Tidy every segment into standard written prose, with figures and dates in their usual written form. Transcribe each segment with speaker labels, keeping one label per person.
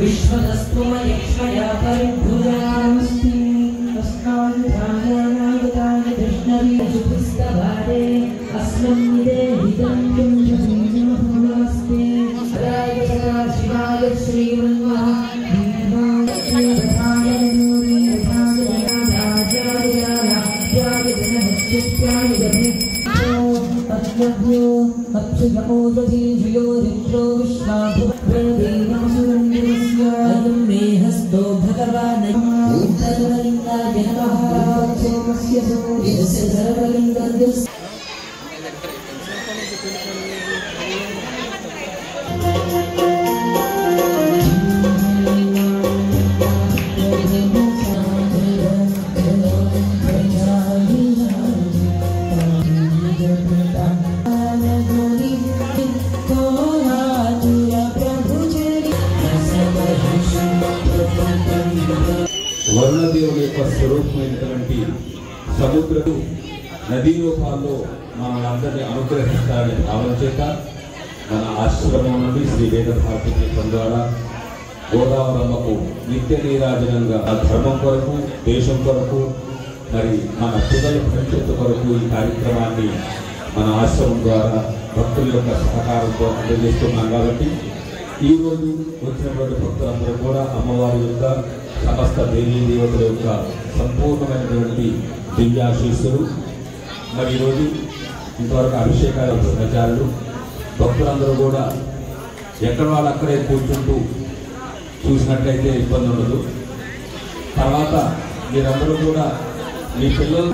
Speaker 1: विश्वदस्तुमयक्ष्मया परिभुजामस्ति तस्माद्धानानागताय कृष्णवीरजुपुस्तभारे अस्मन्निदे हितं किंजनमस्ते हराय सदा शिवाय श्रीमन्महादेवाय मे हस्तो भगवान् सर्वलिंगाय नमः सोमस्य सूर्यस्य सर्वलिंगस्य
Speaker 2: వరుణదేవుని యొక్క స్వరూపమైనటువంటి సముద్రము నదీ రూపాల్లో మనందరినీ అనుగ్రహిస్తారనే భావన చేత మన ఆశ్రమం నుండి శ్రీ వేద భారతి పీఠం ద్వారా గోదావరమ్మకు నిత్య నీరాజనంగా ధర్మం కొరకు దేశం కొరకు మరి మన పిల్లల భవిష్యత్తు కొరకు ఈ కార్యక్రమాన్ని మన ఆశ్రమం ద్వారా భక్తుల యొక్క సహకారంతో అందజేస్తున్నాం. కాబట్టి ఈరోజు వచ్చినటువంటి భక్తులందరూ కూడా అమ్మవారి యొక్క సమస్త దేవీ దేవతల యొక్క సంపూర్ణమైనటువంటి దివ్యాశీస్సులు. మరి ఈరోజు ఇంతవరకు అభిషేకాలు ప్రచారాలు భక్తులందరూ కూడా ఎక్కడ వాళ్ళు అక్కడే కూర్చుంటూ చూసినట్లయితే ఇబ్బంది ఉండదు. తర్వాత మీరందరూ కూడా మీ పిల్లలు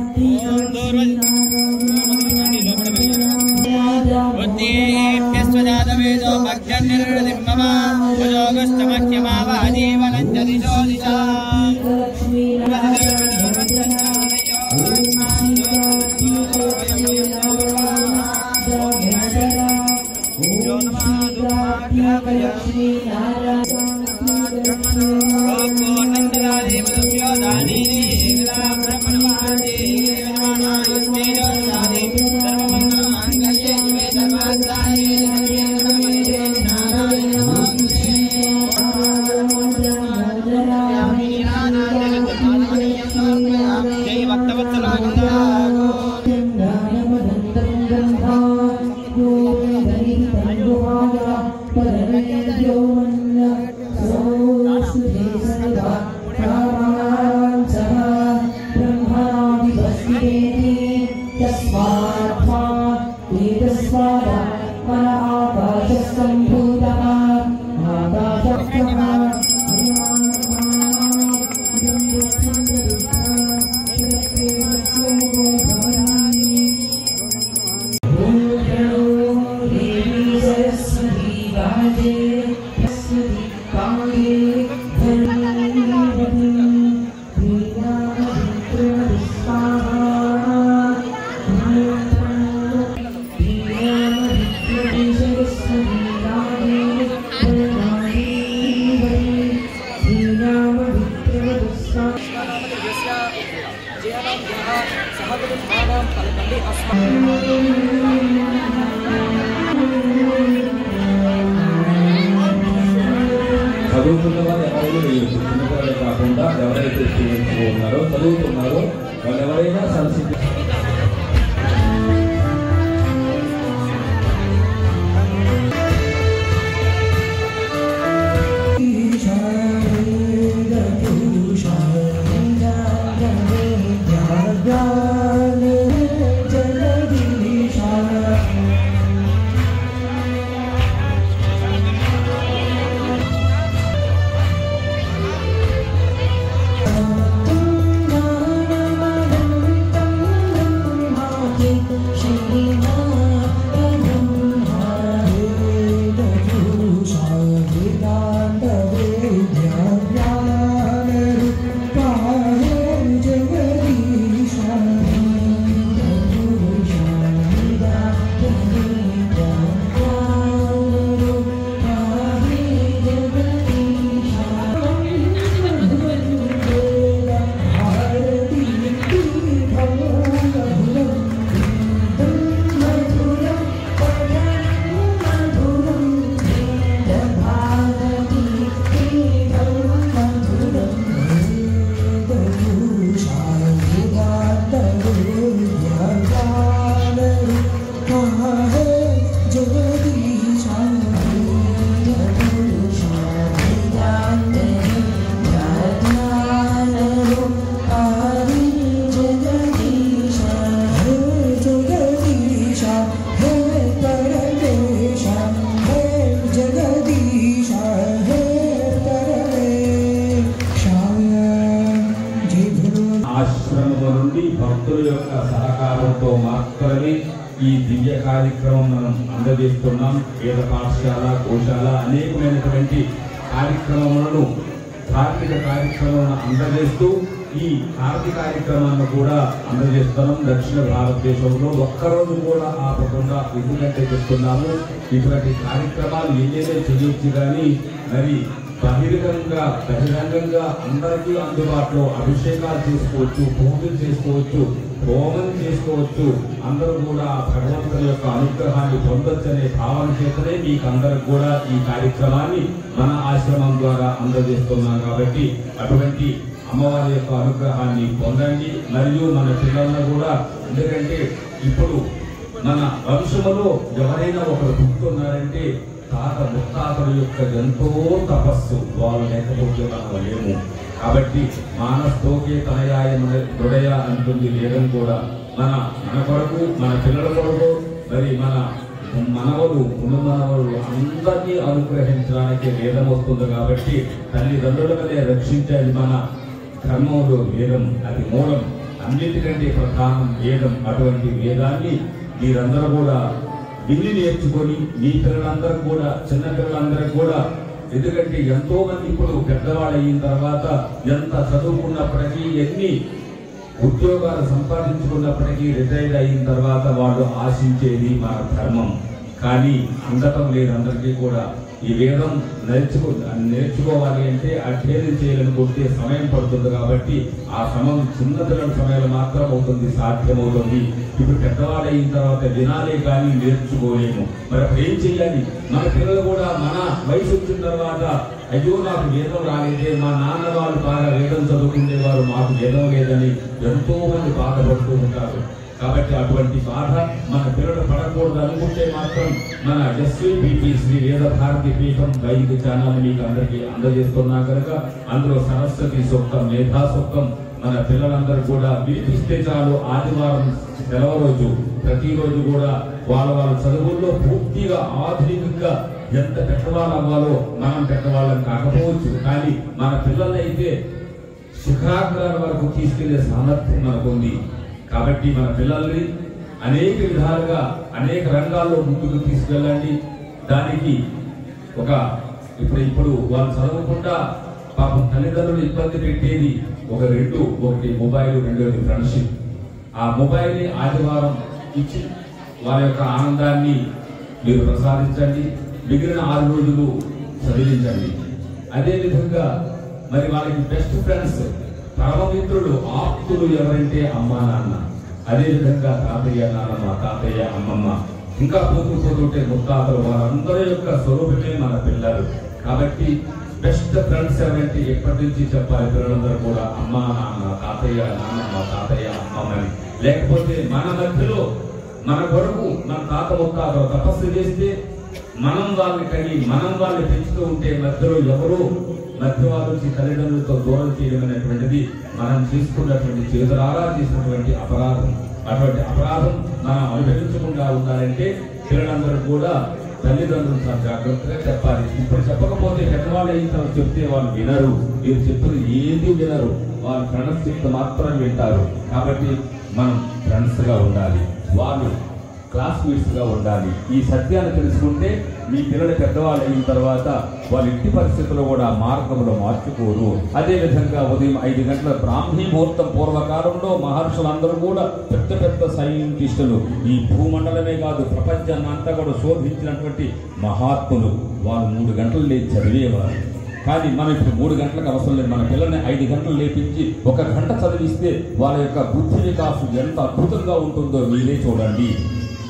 Speaker 2: చదువుతున్న వారు ఎవరైనా చిన్నపిల్లలే కాకుండా ఎవరైతే స్టూడెంట్స్ ఉన్నారో చదువుతున్నారో వాళ్ళు ఎవరైనా సంసిద్ధి ఈ దివ్య కార్యక్రమం మనం అందజేస్తున్నాం. వేద పాఠశాల, గోశాల అనేకమైనటువంటి కార్యక్రమాలను, ధార్మిక కార్యక్రమాలను అందజేస్తూ ఈ హారతి కార్యక్రమాన్ని కూడా అందజేస్తున్నాం. దక్షిణ భారతదేశంలో ఒక్కరోజు కూడా ఆపకుండా ఎందుకంటే చెప్తున్నాము, ఇటువంటి కార్యక్రమాలు ఏదైతే చేయొచ్చు కానీ మరి బహిరంగంగా అందరికీ అందుబాటులో అభిషేకాలు చేసుకోవచ్చు, పూజలు చేసుకోవచ్చు, హోమం చేసుకోవచ్చు. అందరూ కూడా భగవంతుని యొక్క అనుగ్రహాన్ని పొందొచ్చు అనే భావన చేతనే మీకు అందరికి కూడా ఈ కార్యక్రమాన్ని మన ఆశ్రమం ద్వారా అందజేస్తున్నాం. కాబట్టి అటువంటి అమ్మవారి యొక్క అనుగ్రహాన్ని పొందండి. మరియు మన పిల్లలను కూడా, ఎందుకంటే ఇప్పుడు మన వంశములో ఎవరైనా ఒకరు పుట్టున్నారంటే తాత ముత్తాతల యొక్క ఎంతో తపస్సు, వాళ్ళు లేకపోతే మనం లేము. కాబట్టి మానస్తోకే తనయాయ దృఢయ అంటుంది వేదం కూడా. మన కొరకు, మన పిల్లల కొరకు, మరి మన మనవలు, మునుమనవలు అందరినీ అనుగ్రహించడానికి వేదం వస్తుంది. కాబట్టి తల్లిదండ్రులనే రక్షించాలి. మన ధర్మంలో వేదం అది మూలం, అన్నిటికంటే ప్రధానం వేదం. అటువంటి వేదాన్ని మీరందరూ కూడా విని నేర్చుకొని మీ పిల్లలందరూ కూడా, చిన్న పిల్లలందరూ కూడా, ఎందుకంటే ఎంతో మంది ఇప్పుడు పెద్దవాళ్ళు అయిన తర్వాత ఎంత చదువుకున్నప్పటికీ, ఎన్ని ఉద్యోగాలు సంపాదించుకున్నప్పటికీ రిటైర్ అయిన తర్వాత వాళ్ళు ఆశించేది మన ధర్మం. కానీ అందటం లేదు అందరికీ కూడా. ఈ వేదం నేర్చుకోవాలి అంటే అధ్యయనం చేయాలనుకుంటే సమయం పడుతుంది. కాబట్టి ఆ సమయం చిన్నపిల్లల సమయంలో మాత్రం అవుతుంది, సాధ్యమవుతుంది. ఇప్పుడు పెద్దవాళ్ళు అయిన తర్వాత వినాలే కానీ నేర్చుకోలేము. మరి అప్పుడు ఏం చెయ్యాలి? మన పిల్లలు కూడా మన వయసు వచ్చిన తర్వాత అయ్యో నాకు వేదం రాలేదే, మా నాన్న వాళ్ళు బాగా వేదం చదువుకునేవారు, మాకు వేదం లేదని ఎంతో మంది బాధపడుతూ ఉంటారు. కాబట్టి అటువంటి బాధ మన పిల్లలు పడకూడదు అనుకుంటే మాత్రం మన ఎస్వీపీపీ శ్రీ వేద భారతి పీఠం వైదిక ఛానల్ మీకు అందరికీ అందజేస్తున్నా కనుక అందులో సరస్వతి సూక్తం, మేధా సూక్తం మన పిల్లలందరూ కూడా వినిపిస్తే చాలు. ఆదివారం సెలవు రోజు ప్రతిరోజు కూడా వాళ్ళ చదువుల్లో పూర్తిగా ఆధునికంగా ఎంత పెద్దవాళ్ళు అవ్వాలో మనం పెద్దవాళ్ళం కాకపోవచ్చు, కానీ మన పిల్లల్ని అయితే శిఖరాగ్రాల వరకు తీసుకెళ్లే సామర్థ్యం మనకుంది. కాబట్టి మన పిల్లల్ని అనేక విధాలుగా అనేక రంగాల్లో ముందుకు తీసుకెళ్ళండి. దానికి ఇప్పుడు వాళ్ళు చదవకుండా పాపం తల్లిదండ్రులు ఇబ్బంది పెట్టేది ఒకటి మొబైల్, రెండోది ఫ్రెండ్షిప్. ఆ మొబైల్ని ఆదివారం ఇచ్చి వారి యొక్క ఆనందాన్ని మీరు ప్రసాదించండి. మిగిలిన 6 రోజులు చదివించండి. అదేవిధంగా మరి వాళ్ళకి బెస్ట్ ఫ్రెండ్స్, పరమమిత్రులు, ఆప్తులు ఎవరంటే అమ్మా నాన్న, అదేవిధంగా తాతయ్య నాన్నమ్మ, తాతయ్య అమ్మమ్మ, ఇంకా పోతుంటే ముత్తాతలు, వారందరి యొక్క స్వరూపమే మన పిల్లలు. కాబట్టి బెస్ట్ ఫ్రెండ్స్ ఎవరంటే ఎప్పటి నుంచి చెప్పాలి పిల్లలందరూ కూడా అమ్మా నాన్న, తాతయ్య నాన్నమ్మ, తాతయ్య అమ్మమ్మని. లేకపోతే మన మధ్యలో మన కొరకు మన తాత ముత్తాతలు తపస్సు చేస్తే మనం వాళ్ళని కని మనం వాళ్ళని పెంచుతూ ఉంటే మధ్యలో ఎవరో మధ్యవారు తల్లిదండ్రులతో దూరం చేయడం అనేటువంటిది మనం చేసుకున్నటువంటి చేతులారా చేసినటువంటి అపరాధం. అటువంటి అపరాధం మనం అనుభవించకుండా ఉండాలంటే పిల్లలందరూ కూడా తల్లిదండ్రులు చాలా జాగ్రత్తగా చెప్పాలి. ఇప్పుడు చెప్పకపోతే పెద్దవాళ్ళు అయిన తర్వాత చెప్తే వాళ్ళు వినరు, మీరు చెప్తున్న ఏది వినరు, వాళ్ళు ఫ్రెండ్స్ చెప్తే మాత్రం వింటారు. కాబట్టి మనం ఫ్రెండ్స్గా ఉండాలి, వాళ్ళు క్లాస్మేట్స్గా ఉండాలి. ఈ సత్యాన్ని తెలుసుకుంటే మీ పిల్లలు పెద్దవాళ్ళు అయిన తర్వాత వాళ్ళ ఇంటి పరిస్థితుల్లో కూడా మార్గంలో మార్చుకోరు. అదేవిధంగా ఉదయం 5 గంటల బ్రాహ్మీ ముహూర్తం పూర్వకాలంలో మహర్షులందరూ కూడా పెద్ద పెద్ద సైంటిస్టులు, ఈ భూమండలమే కాదు ప్రపంచాన్ని అంతా కూడా శోధించినటువంటి మహాత్ములు, వాళ్ళు 3 గంటలు లేచి చదివేవారు. కానీ మనం ఇప్పుడు 3 గంటలకు అవసరం లేదు. మన పిల్లల్ని 5 గంటలు లేపించి 1 గంట చదివిస్తే వాళ్ళ యొక్క బుద్ధి వికాసం ఎంత అద్భుతంగా ఉంటుందో మీరే చూడండి.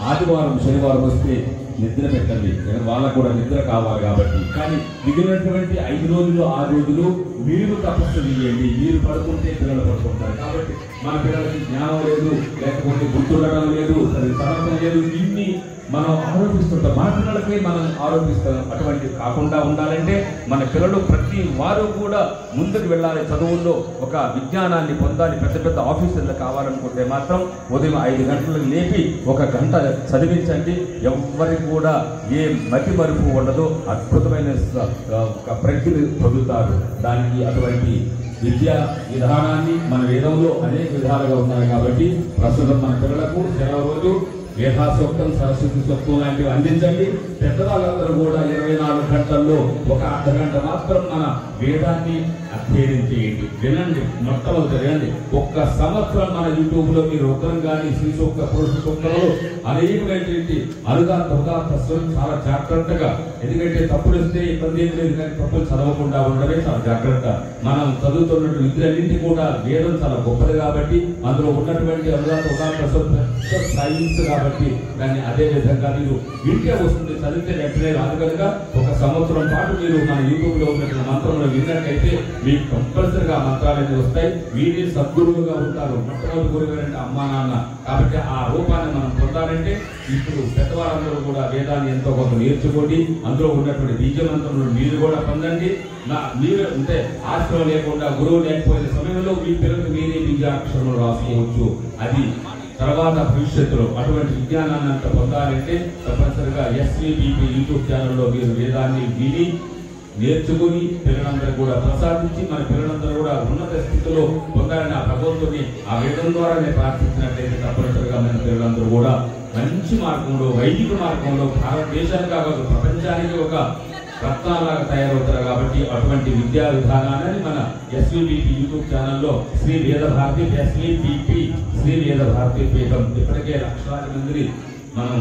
Speaker 2: ఆదివారం శనివారం వస్తే నిద్ర పెట్టండి, వాళ్ళకు కూడా నిద్ర కావాలి కాబట్టి. కానీ మిగిలినటువంటి 5 రోజులు 6 రోజులు మీరు తపస్సు చేయండి. మీరు పడుకుంటే పిల్లలు పడుకుంటారు. కాబట్టి మన పిల్లలకి జ్ఞానం లేదు, లేకపోతే గుర్తుండడం లేదు, సమర్థం లేదు, ఇన్ని మనం ఆరోపిస్తుంటాం. మన పిల్లలకి మనం ఆరోపిస్తాం. అటువంటి కాకుండా ఉండాలంటే మన పిల్లలు ప్రతి వారు కూడా ముందుకు వెళ్ళాలి. చదువుల్లో ఒక విజ్ఞానాన్ని పొందాలి. పెద్ద పెద్ద ఆఫీసర్లు కావాలనుకుంటే మాత్రం ఉదయం 5 గంటలకు లేపి 1 గంట చదివించండి. ఎవరికి కూడా ఏ మతి మరుపు ఉండదు, అద్భుతమైన ప్రజ్ఞని పొందుతారు. దానికి అటువంటి విద్యా విధానాన్ని మన వేదంలో అనేక విధాలుగా ఉన్నాయి. కాబట్టి ప్రస్తుతం మన పిల్లలకు సెలవు రోజు మేధాసూక్తం, సరస్వతి సూక్తం లాంటివి అందించండి. పెద్దవాళ్ళందరూ కూడా 24 గంటల్లో ఒక అర్ధగంట మాత్రం మన వేదాన్ని అధ్యయనం చేయండి. వినండి, మొట్టమొదటి వినండి. ఒక్క సంవత్సరం మన యూట్యూబ్ లో మీరు ఉత్తరం కానీ శ్రీ సూక్త, పురుష సూక్తంలో అనేకమైనటువంటి అనుదాత ఉదాత చాలా జాగ్రత్తగా, ఎందుకంటే తప్పులు వస్తే ఇబ్బంది ఏం లేదు, కానీ తప్పులు చదవకుండా ఉండడమే చాలా జాగ్రత్త. మనం చదువుతున్నట్టు విద్యలన్నింటి కూడా వేదం చాలా గొప్పది కాబట్టి, అందులో ఉన్నటువంటి అనుదాత ఉదాత సైన్స్ కాబట్టి దాన్ని అదే విధంగా మీరు వింటే వస్తుంది, చదివితే వెంటనే రాదు. కనుక ఒక సంవత్సరం పాటు మీరు మన యూట్యూబ్ లో ఉన్నటువంటి మంత్రంలో విన్నట్టయితే మీకు కంపల్సరిగా మంత్రాలన్నీ వస్తాయి. వీరి సద్గురువుగా ఉంటారు. మొట్టమొదటి గురువు అంటే అమ్మా నాన్న. కాబట్టి ఆ రూపాన్ని మనం పొందాలంటే ఇప్పుడు పెద్దవాళ్ళందరూ కూడా వేదాన్ని ఎంతో కొంత నేర్చుకోండి. అందులో ఉన్నటువంటి బీజమంత్రంలో మీరు కూడా పొందండి. మీరు అంటే ఆశ్రమం లేకుండా గురువు లేకపోయిన సమయంలో మీ పిల్లలకు మీరే బీజాక్షరంలో రాసుకోవచ్చు. అది తర్వాత భవిష్యత్తులో అటువంటి విజ్ఞానాన్ని అంతా పొందాలంటే తప్పనిసరిగా SVBP యూట్యూబ్ ఛానల్లో మీరు వేదాన్ని విని నేర్చుకుని పిల్లలందరూ కూడా ప్రసాదించి మన పిల్లలందరూ కూడా ఉన్నత స్థితిలో పొందాలని ఆ భగవంతుని ఆ వేదం ద్వారానే ప్రార్థించినట్లయితే తప్పనిసరిగా మన పిల్లలందరూ కూడా మంచి మార్గంలో, వైదిక మార్గంలో భారతదేశానికి కాదు ప్రపంచానికి ఒక రత్నాలాగా తయారవుతారు. కాబట్టి అటువంటి విద్యా విధానాన్ని మన SVBP యూట్యూబ్ ఛానల్లో శ్రీ వేదభారతి SVBP శ్రీ వేదభారతి పీఠం ఇప్పటికే లక్షలాది మంది మనం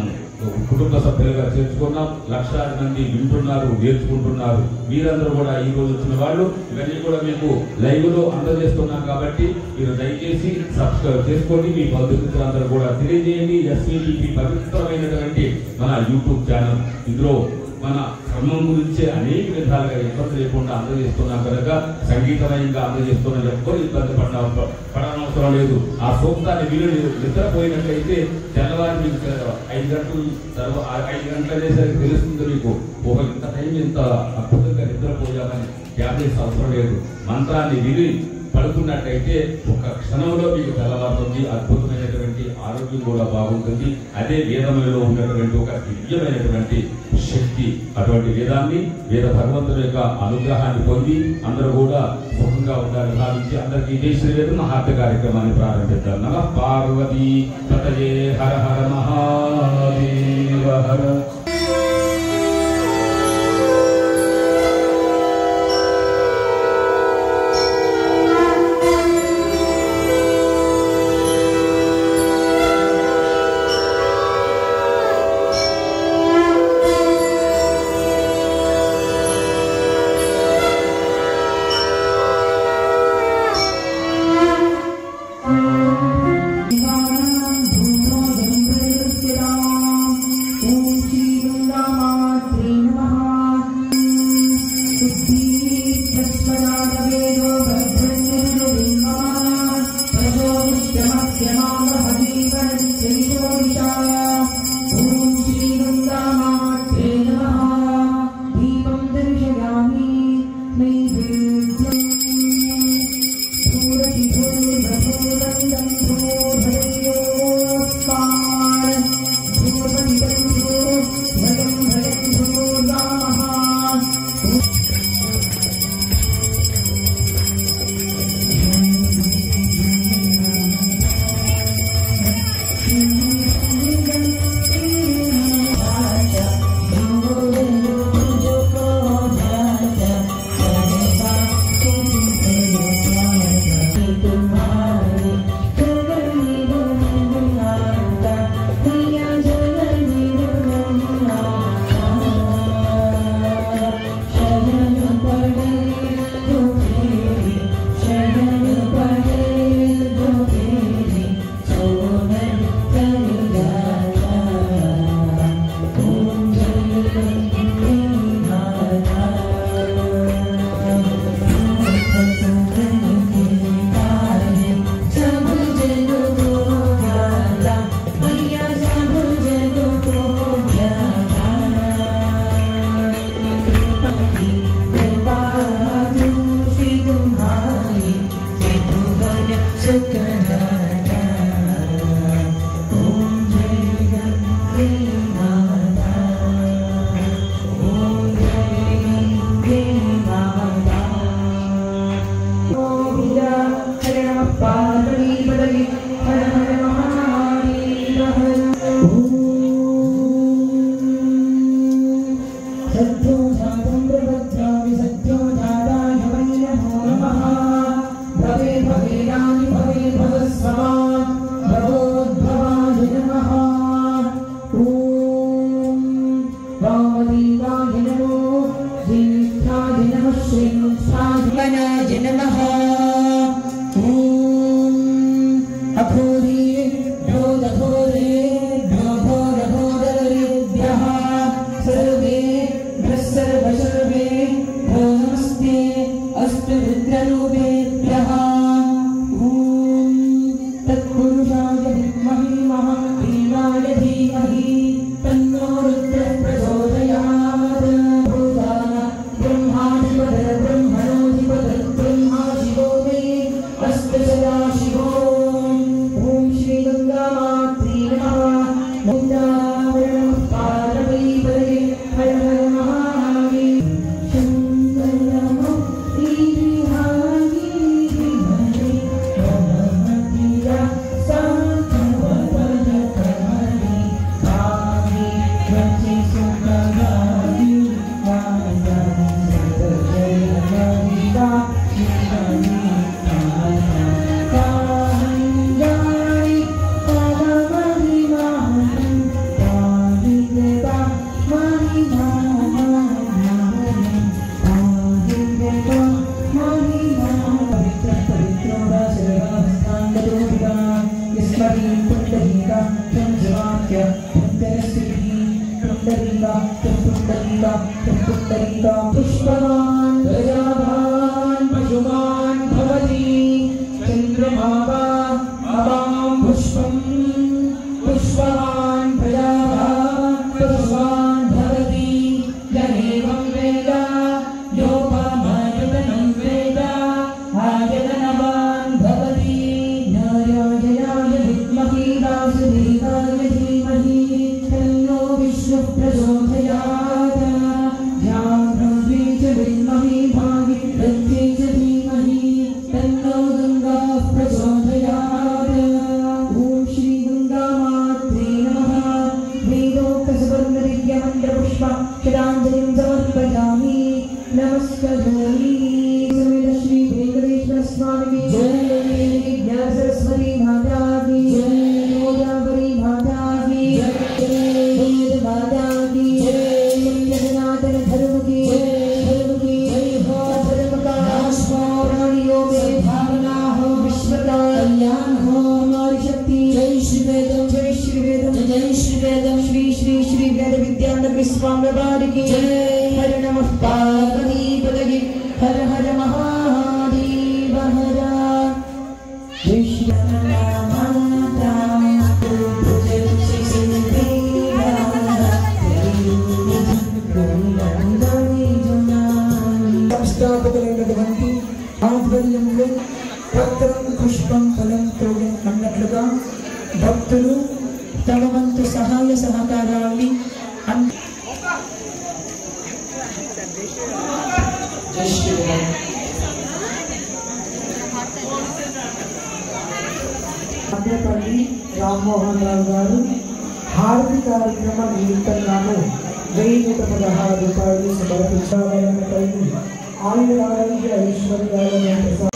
Speaker 2: కుటుంబ సభ్యులుగా చేర్చుకున్నాం. లక్షలాది మంది వింటున్నారు, నేర్చుకుంటున్నారు. మీరందరూ కూడా ఈ రోజు వచ్చిన వాళ్ళు ఇవన్నీ కూడా మీకు లైవ్ లో అందజేస్తున్నాం. కాబట్టి మీరు దయచేసి సబ్స్క్రైబ్ చేసుకోండి, మీ బంధుమిత్రులందరూ కూడా తెలియజేయండి. SVBP పవిత్రమైనటువంటి మన యూట్యూబ్ ఛానల్, ఇందులో మన ధర్మం గురించి అనేక విధాలుగా ఇబ్బంది లేకుండా అందజేస్తున్నాం కనుక సంగీతమయంగా అందజేస్తున్న ఎవ్వరు ఇబ్బంది పడనవసరం లేదు. ఆ సూక్తాన్ని మీరు నిద్రపోయినట్లయితే తెల్లవారి మీకు 5 గంటలు అనేసరికి తెలుస్తుంది మీకు, ఒక ఇంత టైం ఇంత అద్భుతంగా నిద్రపోయామని ధ్యానించే అవసరం లేదు. మంత్రాన్ని విని పడుకున్నట్టయితే ఒక క్షణంలో మీకు తెల్లవారుతుంది. అద్భుతమైనటువంటి ఆరోగ్యం కూడా బాగుంటుంది. అదే వేదములలో ఉన్నటువంటి ఒక దివ్యమైనటువంటి శక్తి. అటువంటి వేదాన్ని, వేద భగవంతుని యొక్క అనుగ్రహాన్ని పొంది అందరూ కూడా సుఖంగా ఉండాలని భావించి అందరికీ జై శ్రీ వేద మహాత్మ కార్యక్రమాన్ని ప్రారంభిద్దాం. నమః పార్వతీ పతయే హర హర మహాదేవ హర.
Speaker 1: ఓం శ్రీ अघोरेभ्यो दघोरेभ्यो घोरघोरवरेभ्यः सर्वेभ्यः सर्वसर्वेभ्यो नमस्ते अस्तु रुद्ररूपेभ्यः। तत्पुरुषाय विद्महे महादेवाय धीमहि तन्नो रुद्रः प्रचोदयात्। ब्रह्माधिपतिः ब्रह्मणोऽधिपतिः ब्रह्मा शिवो मे अस्तु सदा शिवो। ॐ श्री गंगामात्रे नमः। नमः पार्वतीपतये हर हर महादेव। पुष्पवान् प्रजावान् पशुमान् भवति चन्द्रमावा अवां पुष्पं पुष्पवान् प्रजावान् पशुमान् भवति यदेवं वेद योपमायतनं वेद आयतनवान् भवति। नारायणाय विद्महे वासुदेवाय धीमहि तन्नो विष्णुः प्रचोदयात्। श्रद्धांजलिं समर्पयामि नमस्करोमि। श्री वेंकटेश्वर स्वामी की जय। ज्ञान सरस्वती माता की जय। गोदावरी माता की जय। वेद माता की जय। सनातन धर्म की जय हो। धर्म का नाश हो, प्राणियों में भावना हो, विश्व का कल्याण हो, हमारी शक्ति। जय श्री वेदम जय श्री वेदम जय श्री वेदम। श्री श्री श्री वेद विद्यानगरी स्वामी बारी की जय। हर नमः पार्वतीपतये हर हर महादेव हर। సంస్థాపకులైనటువంటి ఆధ్వర్యంలో పత్రం పుష్పం ఫలం తోడం అన్నట్లుగా భక్తులు తమ వంతు సహాయ సహకారాన్ని
Speaker 3: మధ్యపల్లి రామ్మోహన్ రావు గారు హారతి కార్యక్రమం నిమిత్తంగాను 1116 రూపాయలు సమర్పించాలని ఆయుర ఆరోగ్య ఐశ్వర్యాలను